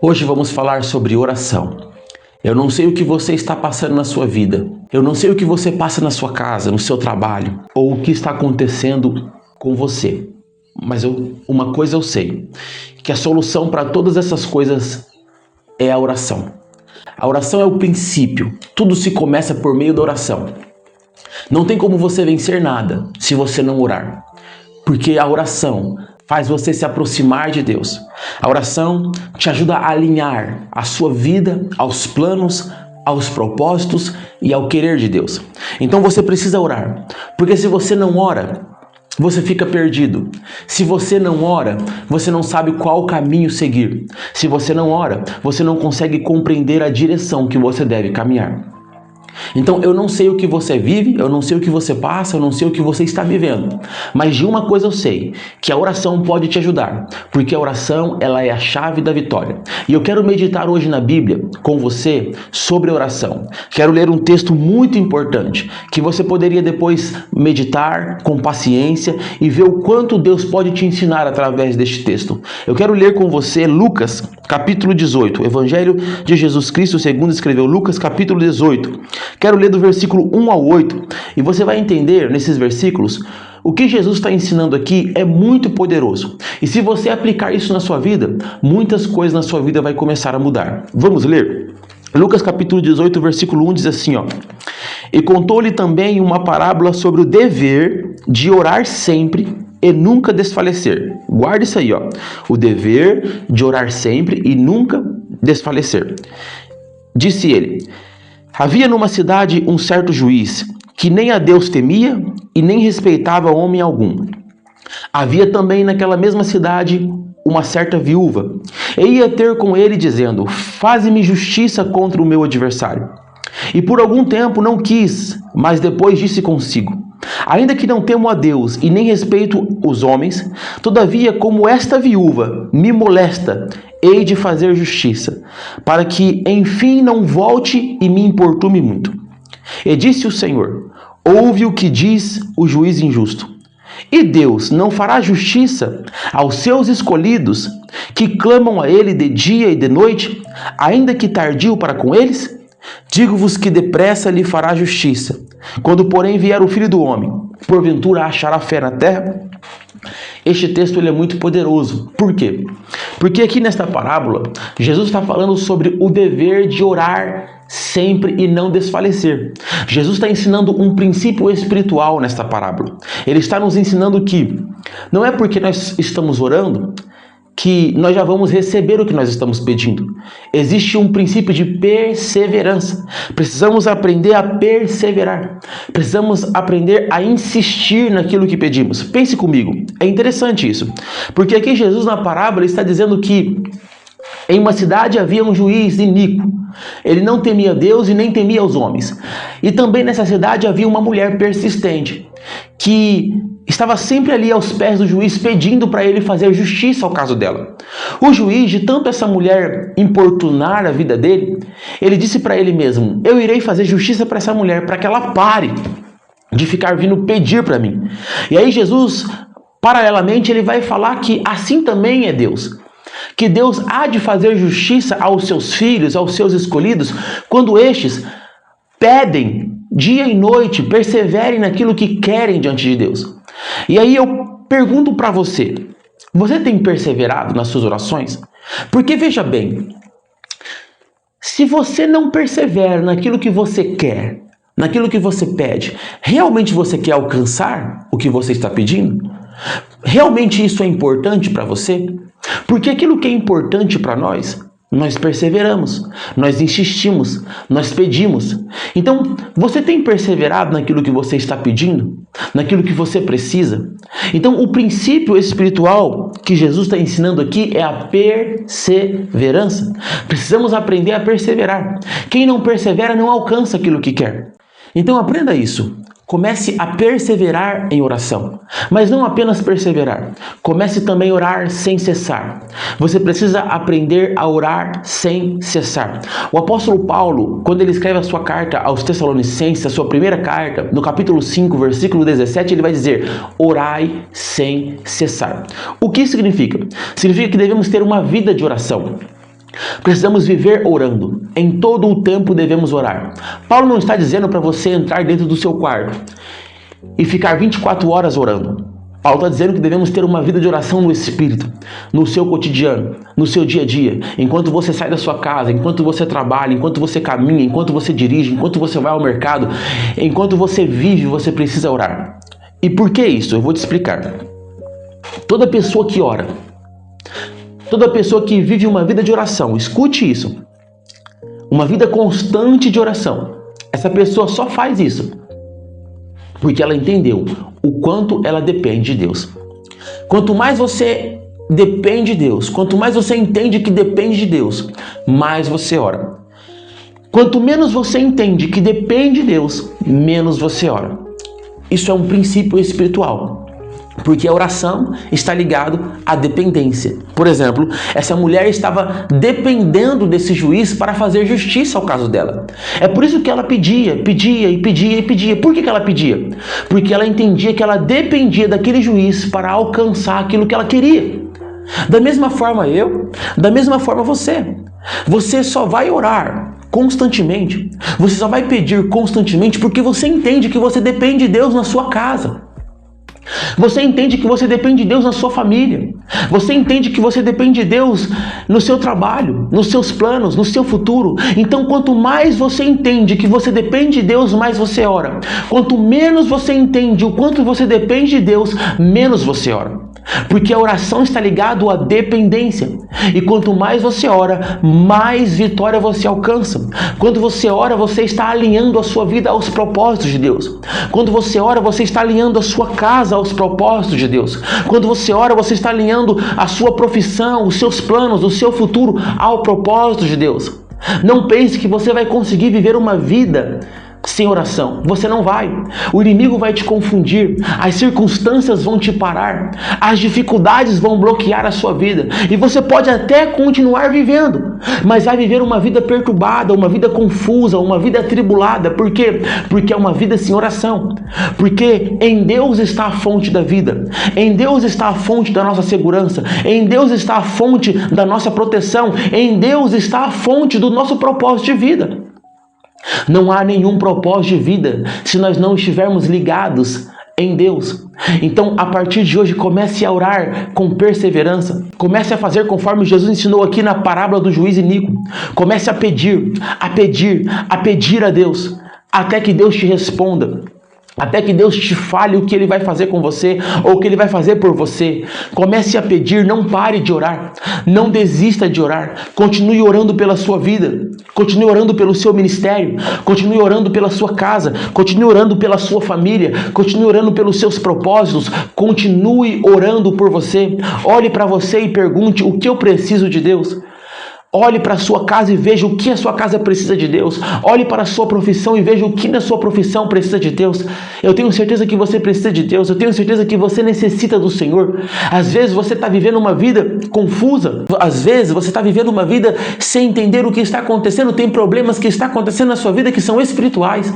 Hoje vamos falar sobre oração. Eu não sei o que você está passando na sua vida. Eu não sei o que você passa na sua casa, no seu trabalho, ou o que está acontecendo com você. Mas uma coisa eu sei, que a solução para todas essas coisas é a oração. A oração é o princípio. Tudo se começa por meio da oração. Não tem como você vencer nada se você não orar. Porque a oração faz você se aproximar de Deus. A oração te ajuda a alinhar a sua vida aos planos, aos propósitos e ao querer de Deus. Então você precisa orar, porque se você não ora, você fica perdido. Se você não ora, você não sabe qual caminho seguir. Se você não ora, você não consegue compreender a direção que você deve caminhar. Então eu não sei o que você vive, eu não sei o que você passa, eu não sei o que você está vivendo. Mas de uma coisa eu sei, que a oração pode te ajudar, porque a oração ela é a chave da vitória. E eu quero meditar hoje na Bíblia com você sobre oração. Quero ler um texto muito importante, que você poderia depois meditar com paciência e ver o quanto Deus pode te ensinar através deste texto. Eu quero ler com você Lucas capítulo 18, Evangelho de Jesus Cristo segundo escreveu Lucas capítulo 18. Quero ler do versículo 1 ao 8 e você vai entender nesses versículos o que Jesus está ensinando aqui é muito poderoso. E se você aplicar isso na sua vida, muitas coisas na sua vida vai começar a mudar. Vamos ler? Lucas capítulo 18, versículo 1 diz assim, ó. E contou-lhe também uma parábola sobre o dever de orar sempre e nunca desfalecer. Guarda isso aí, ó. O dever de orar sempre e nunca desfalecer. Disse ele: havia numa cidade um certo juiz, que nem a Deus temia e nem respeitava homem algum. Havia também naquela mesma cidade uma certa viúva, e ia ter com ele dizendo: faze-me justiça contra o meu adversário. E por algum tempo não quis, mas depois disse consigo: ainda que não temo a Deus e nem respeito os homens, todavia como esta viúva me molesta, hei de fazer justiça, para que enfim não volte e me importume muito. E disse o Senhor: ouve o que diz o juiz injusto. E Deus não fará justiça aos seus escolhidos, que clamam a ele de dia e de noite, ainda que tardio para com eles? Digo-vos que depressa lhe fará justiça. Quando, porém, vier o Filho do Homem, porventura achará fé na terra? Este texto ele é muito poderoso. Por quê? Porque aqui nesta parábola, Jesus está falando sobre o dever de orar sempre e não desfalecer. Jesus está ensinando um princípio espiritual nesta parábola. Ele está nos ensinando que não é porque nós estamos orando que nós já vamos receber o que nós estamos pedindo. Existe um princípio de perseverança. Precisamos aprender a perseverar. Precisamos aprender a insistir naquilo que pedimos. Pense comigo, é interessante isso. Porque aqui Jesus na parábola está dizendo que em uma cidade havia um juiz iníquo. Ele não temia Deus e nem temia os homens. E também nessa cidade havia uma mulher persistente, que estava sempre ali aos pés do juiz pedindo para ele fazer justiça ao caso dela. O juiz, de tanto essa mulher importunar a vida dele, ele disse para ele mesmo: eu irei fazer justiça para essa mulher, para que ela pare de ficar vindo pedir para mim. E aí Jesus, paralelamente, ele vai falar que assim também é Deus. Que Deus há de fazer justiça aos seus filhos, aos seus escolhidos, quando estes pedem dia e noite, perseverem naquilo que querem diante de Deus. E aí eu pergunto para você, você tem perseverado nas suas orações? Porque veja bem, se você não persevera naquilo que você quer, naquilo que você pede, realmente você quer alcançar o que você está pedindo? Realmente isso é importante para você? Porque aquilo que é importante para nós perseveramos, nós insistimos, nós pedimos. Então, você tem perseverado naquilo que você está pedindo? Naquilo que você precisa? Então, o princípio espiritual que Jesus está ensinando aqui é a perseverança. Precisamos aprender a perseverar. Quem não persevera não alcança aquilo que quer. Então, aprenda isso. Comece a perseverar em oração, mas não apenas perseverar, comece também a orar sem cessar. Você precisa aprender a orar sem cessar. O apóstolo Paulo, quando ele escreve a sua carta aos Tessalonicenses, a sua primeira carta, no capítulo 5, versículo 17, ele vai dizer: orai sem cessar. O que significa? Significa que devemos ter uma vida de oração. Precisamos viver orando. Em todo o tempo devemos orar. Paulo não está dizendo para você entrar dentro do seu quarto e ficar 24 horas orando. Paulo está dizendo que devemos ter uma vida de oração no Espírito, no seu cotidiano, no seu dia a dia. Enquanto você sai da sua casa, enquanto você trabalha, enquanto você caminha, enquanto você dirige, enquanto você vai ao mercado, enquanto você vive, você precisa orar. E por que isso? Eu vou te explicar. Toda pessoa que ora, toda pessoa que vive uma vida de oração, escute isso, uma vida constante de oração, essa pessoa só faz isso porque ela entendeu o quanto ela depende de Deus. Quanto mais você depende de Deus, quanto mais você entende que depende de Deus, mais você ora. Quanto menos você entende que depende de Deus, menos você ora. Isso é um princípio espiritual. Porque a oração está ligada à dependência. Por exemplo, essa mulher estava dependendo desse juiz para fazer justiça ao caso dela. É por isso que ela pedia. Por que ela pedia? Porque ela entendia que ela dependia daquele juiz para alcançar aquilo que ela queria. Da mesma forma da mesma forma você. Você só vai orar constantemente, você só vai pedir constantemente porque você entende que você depende de Deus na sua casa. Você entende que você depende de Deus na sua família. Você entende que você depende de Deus no seu trabalho, nos seus planos, no seu futuro. Então, quanto mais você entende que você depende de Deus, mais você ora. Quanto menos você entende o quanto você depende de Deus, menos você ora. Porque a oração está ligada à dependência. E quanto mais você ora, mais vitória você alcança. Quando você ora, você está alinhando a sua vida aos propósitos de Deus. Quando você ora, você está alinhando a sua casa aos propósitos de Deus. Quando você ora, você está alinhando a sua profissão, os seus planos, o seu futuro ao propósito de Deus. Não pense que você vai conseguir viver uma vida sem oração. Você não vai. O inimigo vai te confundir. As circunstâncias vão te parar. As dificuldades vão bloquear a sua vida. E você pode até continuar vivendo, mas vai viver uma vida perturbada, uma vida confusa, uma vida atribulada. Por quê? Porque é uma vida sem oração. Porque em Deus está a fonte da vida. Em Deus está a fonte da nossa segurança. Em Deus está a fonte da nossa proteção. Em Deus está a fonte do nosso propósito de vida. Não há nenhum propósito de vida se nós não estivermos ligados em Deus. Então, a partir de hoje, comece a orar com perseverança. Comece a fazer conforme Jesus ensinou aqui na parábola do juiz iníquo. Comece a pedir a Deus, até que Deus te responda. Até que Deus te fale o que Ele vai fazer com você ou o que Ele vai fazer por você. Comece a pedir, não pare de orar. Não desista de orar. Continue orando pela sua vida. Continue orando pelo seu ministério. Continue orando pela sua casa. Continue orando pela sua família. Continue orando pelos seus propósitos. Continue orando por você. Olhe para você e pergunte: o que eu preciso de Deus? Olhe para a sua casa e veja o que a sua casa precisa de Deus. Olhe para a sua profissão e veja o que na sua profissão precisa de Deus. Eu tenho certeza que você precisa de Deus. Eu tenho certeza que você necessita do Senhor. Às vezes você está vivendo uma vida confusa. Às vezes você está vivendo uma vida sem entender o que está acontecendo. Tem problemas que estão acontecendo na sua vida que são espirituais.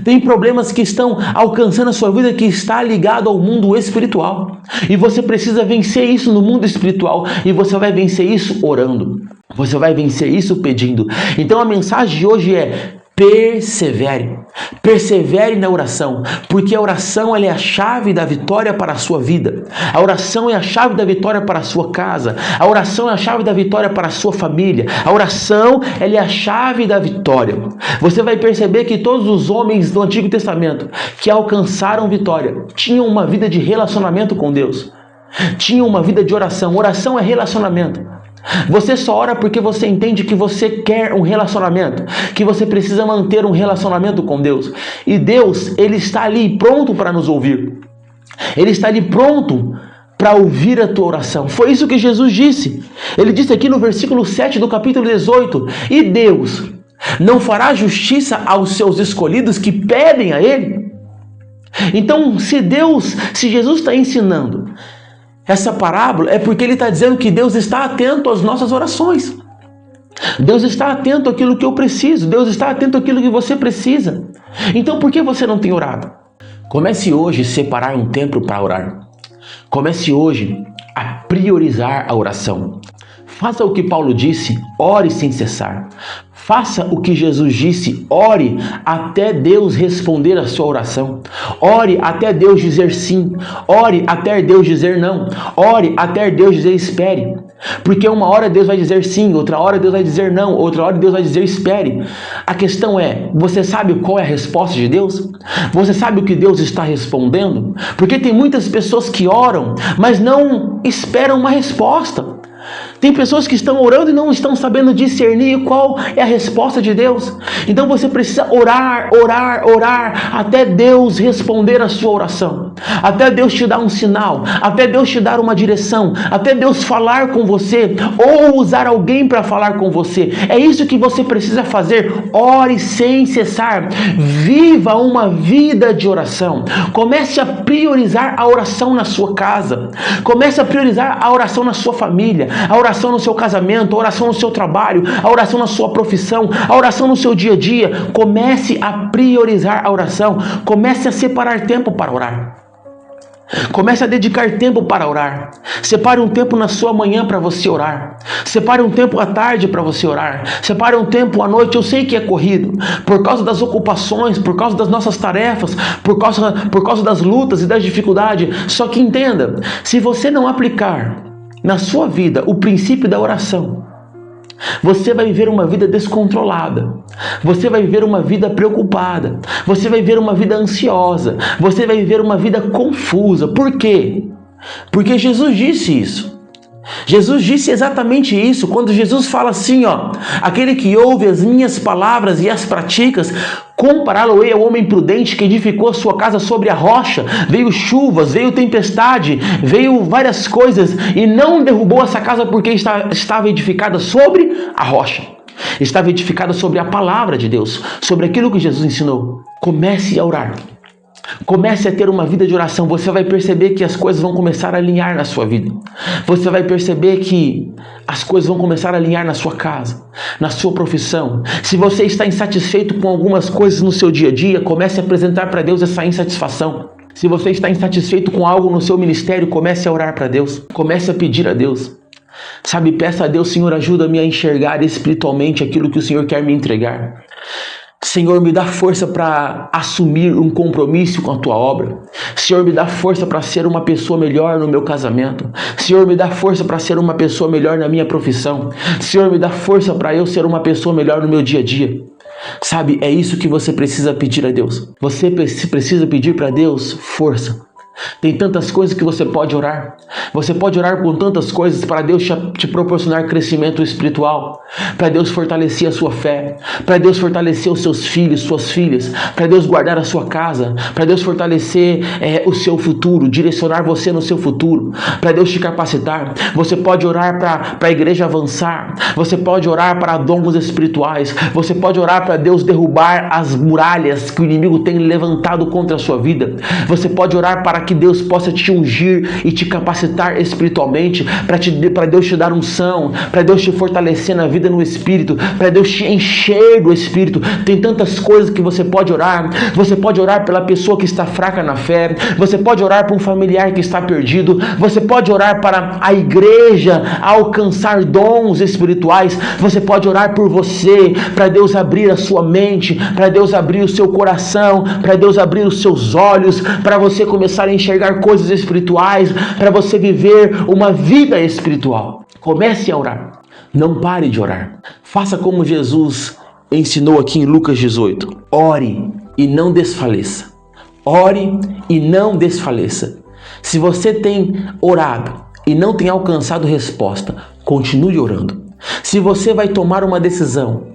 Tem problemas que estão alcançando a sua vida que está ligado ao mundo espiritual. E você precisa vencer isso no mundo espiritual. E você vai vencer isso orando. Você vai vencer isso pedindo. Então a mensagem de hoje é: persevere. Persevere na oração, porque a oração ela é a chave da vitória para a sua vida. A oração é a chave da vitória para a sua casa. A oração é a chave da vitória para a sua família. A oração ela é a chave da vitória. Você vai perceber que todos os homens do Antigo Testamento que alcançaram vitória tinham uma vida de relacionamento com Deus. Tinham uma vida de oração. Oração é relacionamento. Você só ora porque você entende que você quer um relacionamento, que você precisa manter um relacionamento com Deus. E Deus, Ele está ali pronto para nos ouvir. Ele está ali pronto para ouvir a tua oração. Foi isso que Jesus disse. Ele disse aqui no versículo 7 do capítulo 18: e Deus não fará justiça aos seus escolhidos que pedem a Ele? Então, se Jesus está ensinando essa parábola, é porque Ele está dizendo que Deus está atento às nossas orações. Deus está atento àquilo que eu preciso. Deus está atento àquilo que você precisa. Então, por que você não tem orado? Comece hoje a separar um tempo para orar. Comece hoje a priorizar a oração. Faça o que Paulo disse, ore sem cessar. Faça o que Jesus disse, ore até Deus responder a sua oração. Ore até Deus dizer sim. Ore até Deus dizer não. Ore até Deus dizer espere. Porque uma hora Deus vai dizer sim, outra hora Deus vai dizer não, outra hora Deus vai dizer espere. A questão é, você sabe qual é a resposta de Deus? Você sabe o que Deus está respondendo? Porque tem muitas pessoas que oram, mas não esperam uma resposta. Tem pessoas que estão orando e não estão sabendo discernir qual é a resposta de Deus. Então você precisa orar, orar, orar, até Deus responder a sua oração. Até Deus te dar um sinal, até Deus te dar uma direção, até Deus falar com você, ou usar alguém para falar com você. É isso que você precisa fazer. Ore sem cessar. Viva uma vida de oração. Comece a priorizar a oração na sua casa. Comece a priorizar a oração na sua família, a oração no seu casamento, a oração no seu trabalho, a oração na sua profissão, a oração no seu dia a dia. Comece a priorizar a oração. Comece a separar tempo para orar. Comece a dedicar tempo para orar. Separe um tempo na sua manhã para você orar. Separe um tempo à tarde para você orar. Separe um tempo à noite. Eu sei que é corrido, por causa das ocupações, por causa das nossas tarefas, por causa das lutas e das dificuldades. Só que entenda, se você não aplicar na sua vida o princípio da oração, você vai viver uma vida descontrolada, você vai viver uma vida preocupada, você vai viver uma vida ansiosa, você vai viver uma vida confusa. Por quê? Porque Jesus disse isso. Jesus disse exatamente isso, quando Jesus fala assim, aquele que ouve as minhas palavras e as pratica, compará-lo-ei ao homem prudente que edificou a sua casa sobre a rocha. Veio chuvas, veio tempestade, veio várias coisas e não derrubou essa casa porque estava edificada sobre a rocha. Estava edificada sobre a palavra de Deus, sobre aquilo que Jesus ensinou. Comece a orar. Comece a ter uma vida de oração. Você vai perceber que as coisas vão começar a alinhar na sua vida. Você vai perceber que as coisas vão começar a alinhar na sua casa, na sua profissão. Se você está insatisfeito com algumas coisas no seu dia a dia, comece a apresentar para Deus essa insatisfação. Se você está insatisfeito com algo no seu ministério, comece a orar para Deus. Comece a pedir a Deus. Sabe, peça a Deus: Senhor, ajuda-me a enxergar espiritualmente aquilo que o Senhor quer me entregar. Senhor, me dá força para assumir um compromisso com a Tua obra. Senhor, me dá força para ser uma pessoa melhor no meu casamento. Senhor, me dá força para ser uma pessoa melhor na minha profissão. Senhor, me dá força para eu ser uma pessoa melhor no meu dia a dia. Sabe, é isso que você precisa pedir a Deus. Você precisa pedir para Deus força. Tem tantas coisas que você pode orar. Você pode orar com tantas coisas para Deus te proporcionar crescimento espiritual, para Deus fortalecer a sua fé, para Deus fortalecer os seus filhos, suas filhas, para Deus guardar a sua casa, para Deus fortalecer o seu futuro, direcionar você no seu futuro, para Deus te capacitar. Você pode orar para a igreja avançar. Você pode orar para dons espirituais. Você pode orar para Deus derrubar as muralhas que o inimigo tem levantado contra a sua vida. Você pode orar para que Deus possa te ungir e te capacitar espiritualmente, para Deus te dar unção, para Deus te fortalecer na vida no Espírito, para Deus te encher do Espírito. Tem tantas coisas que você pode orar. Você pode orar pela pessoa que está fraca na fé. Você pode orar para um familiar que está perdido. Você pode orar para a igreja alcançar dons espirituais. Você pode orar por você, para Deus abrir a sua mente, para Deus abrir o seu coração, para Deus abrir os seus olhos, para você começar a enxergar coisas espirituais, para você viver uma vida espiritual. Comece a orar. Não pare de orar. Faça como Jesus ensinou aqui em Lucas 18. Ore e não desfaleça. Ore e não desfaleça. Se você tem orado e não tem alcançado resposta, continue orando. Se você vai tomar uma decisão,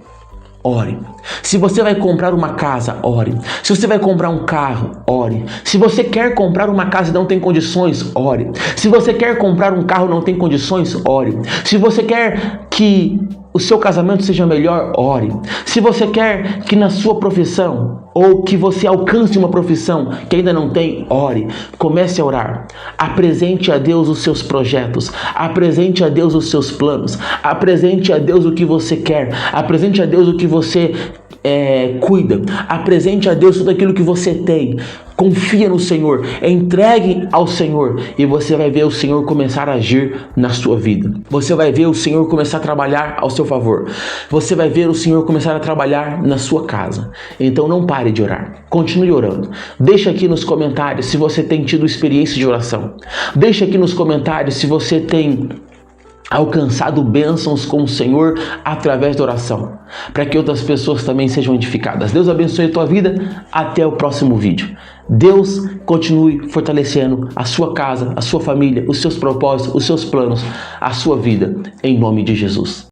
ore. Se você vai comprar uma casa, ore. Se você vai comprar um carro, ore. Se você quer comprar uma casa e não tem condições, ore. Se você quer comprar um carro e não tem condições, ore. Se você quer que o seu casamento seja melhor, ore. Se você quer que na sua profissão, ou que você alcance uma profissão que ainda não tem, ore. Comece a orar. Apresente a Deus os seus projetos. Apresente a Deus os seus planos. Apresente a Deus o que você quer. Apresente a Deus o que você cuida. Apresente a Deus tudo aquilo que você tem. Confia no Senhor, entregue ao Senhor e você vai ver o Senhor começar a agir na sua vida. Você vai ver o Senhor começar a trabalhar ao seu favor. Você vai ver o Senhor começar a trabalhar na sua casa. Então não pare de orar, continue orando. Deixa aqui nos comentários se você tem tido experiência de oração. Deixa aqui nos comentários se você tem alcançado bênçãos com o Senhor através da oração, para que outras pessoas também sejam edificadas. Deus abençoe a tua vida. Até o próximo vídeo. Deus continue fortalecendo a sua casa, a sua família, os seus propósitos, os seus planos, a sua vida, em nome de Jesus.